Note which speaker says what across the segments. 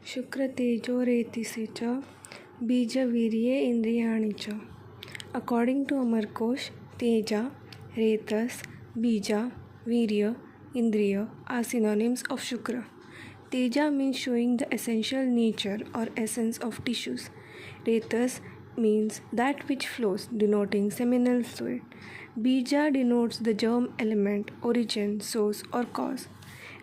Speaker 1: शुक्रतेजोरेतिसि च बीजवीर्ये इंद्रियाणि च. According to Amarkosh, Teja, Retas, Bija, Virya, Indriya are synonyms of Shukra. Teja means showing the essential nature or essence of tissues. Retas means that which flows, denoting seminal fluid. Bija denotes the germ element, origin, source, or cause.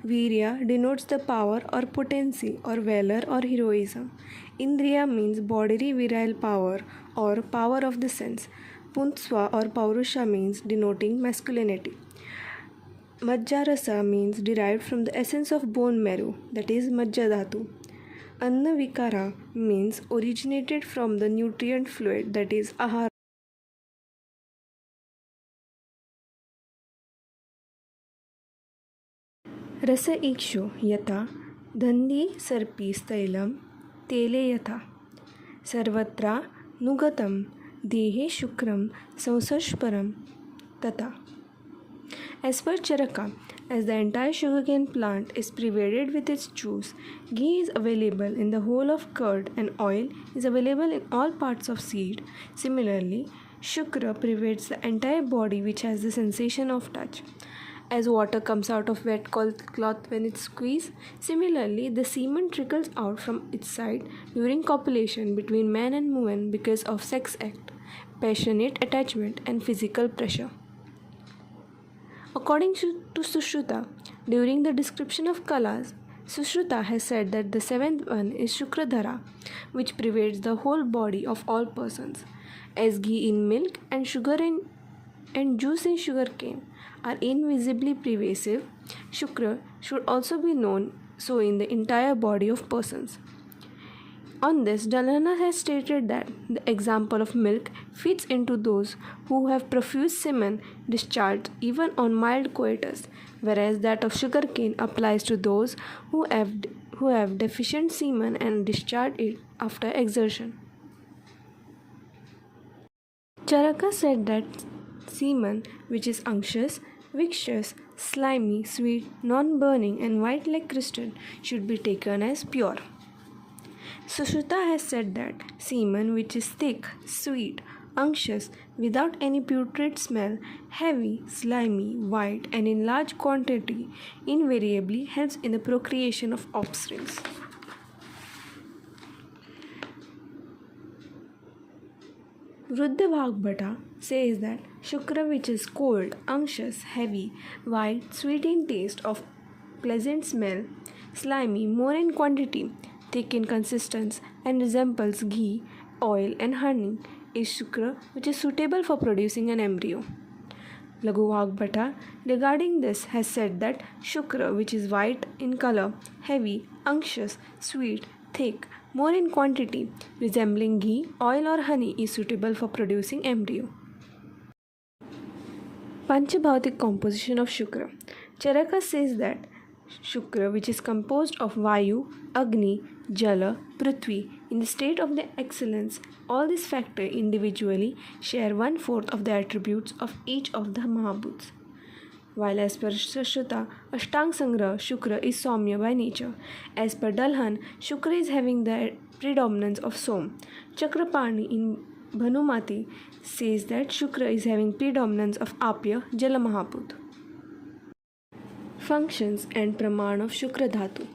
Speaker 1: Virya denotes the power or potency or valor or heroism. Indriya means bodily virile power or power of the sense. Puntsva or Paurusha means denoting masculinity. Majjarasa means derived from the essence of bone marrow, that is Majjadhatu. Anna Vikara means originated from the nutrient fluid, that is Ahara. रस इक्षु यथा दन्दी सर्पी स्थैलम तेले यथा सर्वत्र नुगतम देहे शुक्रम संसर्शपरम तथा. As per Charaka, as the entire sugarcane plant is pervaded with its juice, ghee is available in the whole of curd and oil is available in all parts of seed. Similarly, Shukra pervades the entire body which has the sensation of touch. As water comes out of wet cloth when it's squeezed, similarly the semen trickles out from its side during copulation between man and woman because of sex act, passionate attachment and physical pressure. According to Sushruta, during the description of kalas, Sushruta has said that the seventh one is Shukradhara, which pervades the whole body of all persons. As ghee in milk and sugar and juice in sugarcane are invisibly pervasive, Shukra should also be known so in the entire body of persons. On this, Dalhana has stated that the example of milk fits into those who have profuse semen discharged even on mild coitus, whereas that of sugarcane applies to those who have deficient semen and discharge it after exertion. Charaka said that semen, which is unctuous, viscous, slimy, sweet, non-burning and white like crystal, should be taken as pure. Sushruta has said that semen which is thick, sweet, unctuous, without any putrid smell, heavy, slimy, white and in large quantity invariably helps in the procreation of offspring. Vruddha Bhagbhata says that Shukra which is cold, unctuous, heavy, white, sweet in taste, of pleasant smell, slimy, more in quantity, thick in consistence and resembles ghee, oil and honey, is Shukra which is suitable for producing an embryo. Laghu Bhagbhata regarding this has said that Shukra which is white in color, heavy, unctuous, sweet, thick, more in quantity, resembling ghee, oil or honey is suitable for producing embryo. Panchabhautik composition of Shukra. Charaka says that Shukra which is composed of Vayu, Agni, Jala, Prithvi in the state of the excellence, all these factors individually share 1/4 of the attributes of each of the Mahabhuts. While as per Sushruta, Ashtang Sangrah, Shukra is Soumya by nature. As per Dalhan, Shukra is having the predominance of Som. Chakrapani in Bhanumati says that Shukra is having predominance of Apya, Jala Mahabhut. Functions and Praman of Shukra Dhatu.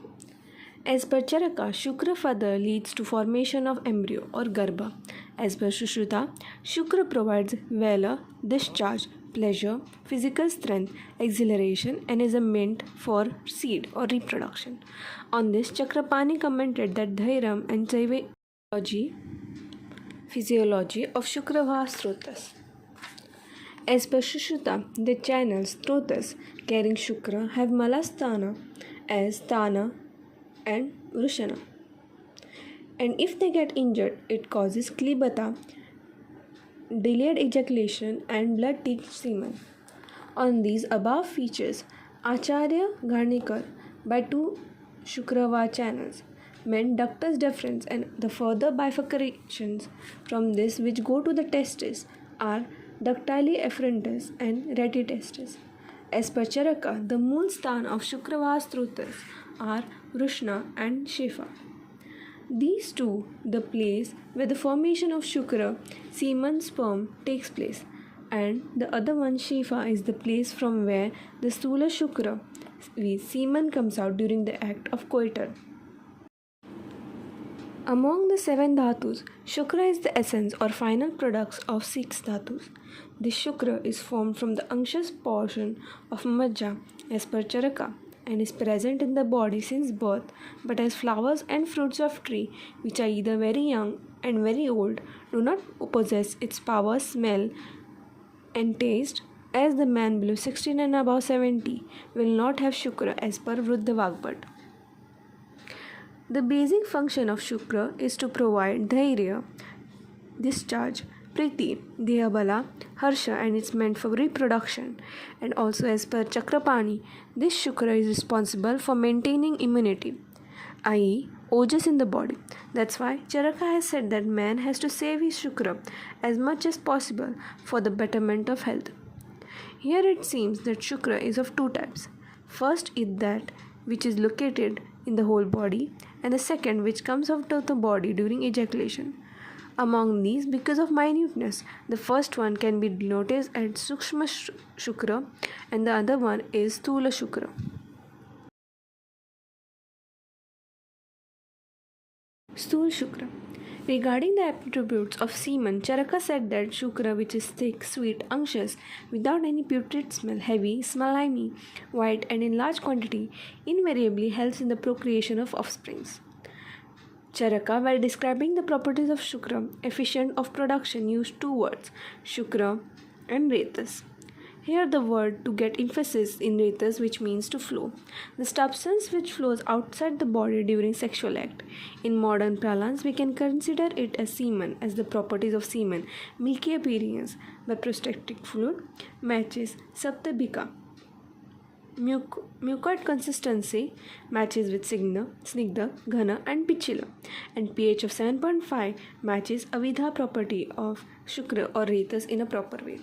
Speaker 1: As per Charaka, Shukra further leads to formation of embryo or Garbha. As per Sushruta, Shukra provides valor, discharge, pleasure, physical strength, exhilaration and is a meant for seed or reproduction. On this, Chakrapani commented that Dhairam and physiology of Shukravah Strotas. As per Sushruta, the channels Strotas carrying Shukra have Malasthana as Thana and Vrushana. And if they get injured, it causes Klibata, delayed ejaculation and blood-tinged semen. On these above features, Acharya Gharnikar by 2 Shukravah channels meant ductus deferens, and the further bifurcations from this which go to the testes are ductile efferentes and retitestes. As per Charaka, the moon stan of Shukravah Strotas are Vrushna and Shefa. These two, the place where the formation of Shukra, semen sperm, takes place, and the other one, Shifa, is the place from where the Stula Shukra, semen, comes out during the act of coital. Among the 7 dhatus, Shukra is the essence or final products of 6 dhatus. This Shukra is formed from the anxious portion of Majja as per Charaka and is present in the body since birth, but as flowers and fruits of tree which are either very young and very old do not possess its power, smell and taste, as the man below 16 and above 70 will not have Shukra as per Vruddha Vagbhat. The basic function of Shukra is to provide dhairya, discharge, priti, deyabala, harsha, and it's meant for reproduction. And also as per Chakrapani, this Shukra is responsible for maintaining immunity, i.e. ojas in the body. That's why Charaka has said that man has to save his Shukra as much as possible for the betterment of health. Here it seems that Shukra is of 2 types. First is that which is located in the whole body, and the second which comes out of the body during ejaculation. Among these, because of minuteness, the first one can be denoted as Sukshma Shukra and the other one is Sthula Shukra. Sthul Shukra. Regarding the attributes of semen, Charaka said that Shukra, which is thick, sweet, unctuous, without any putrid smell, heavy, slimy, white, and in large quantity, invariably helps in the procreation of offsprings. Charaka, while describing the properties of Shukra, efficient of production, used 2 words, Shukra and Retas. Here the word to get emphasis in Retas, which means to flow. The substance which flows outside the body during sexual act. In modern parlance, we can consider it as semen, as the properties of semen: milky appearance by prostatic fluid, matches saptabhika. Mucoid consistency matches with snigdha, ghana and pichila, and pH of 7.5 matches avidha property of Shukra or Retas in a proper way.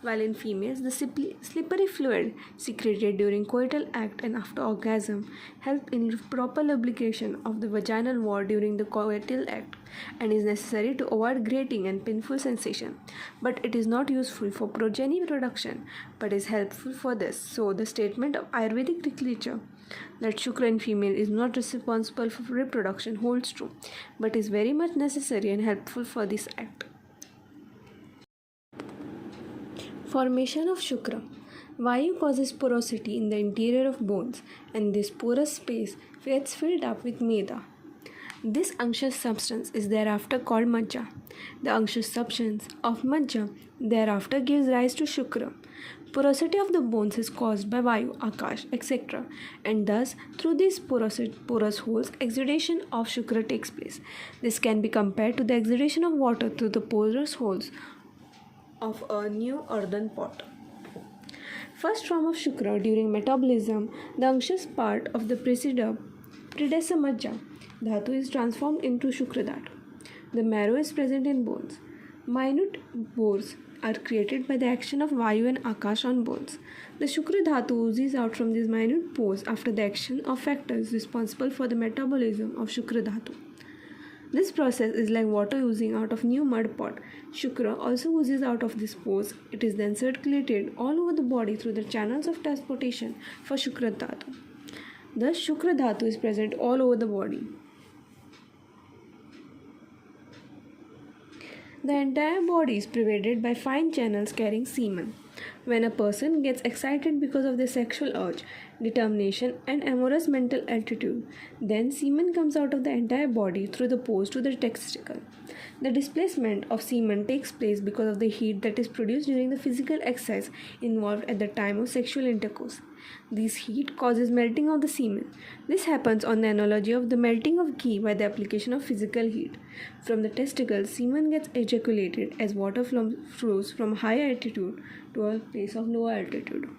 Speaker 1: While in females, the slippery fluid secreted during coital act and after orgasm help in proper lubrication of the vaginal wall during the coital act and is necessary to avoid grating and painful sensation. But it is not useful for progeny production, but is helpful for this. So the statement of Ayurvedic literature that Shukra in female is not responsible for reproduction holds true, but is very much necessary and helpful for this act. Formation of Shukra. Vayu causes porosity in the interior of bones, and this porous space gets filled up with meda. This unctuous substance is thereafter called Majja. The unctuous substance of Majja thereafter gives rise to Shukra. Porosity of the bones is caused by Vayu, Akash, etc. And thus, through these porous holes, exudation of Shukra takes place. This can be compared to the exudation of water through the porous holes of a new earthen pot. First form of Shukra during metabolism, the unctuous part of the predecessor Majja dhatu is transformed into Shukra dhatu. The marrow is present in bones. Minute pores are created by the action of Vayu and Akash on bones. The Shukra dhatu oozes out from these minute pores after the action of factors responsible for the metabolism of Shukra dhatu. This process is like water oozing out of new mud pot. Shukra also oozes out of these pores. It is then circulated all over the body through the channels of transportation for Shukra dhatu. Thus, Shukra dhatu is present all over the body. The entire body is pervaded by fine channels carrying semen. When a person gets excited because of their sexual urge, determination, and amorous mental attitude, then semen comes out of the entire body through the pores to the testicle. The displacement of semen takes place because of the heat that is produced during the physical exercise involved at the time of sexual intercourse. This heat causes melting of the semen. This happens on the analogy of the melting of ghee by the application of physical heat. From the testicles, semen gets ejaculated as water flows from high altitude to a place of lower altitude.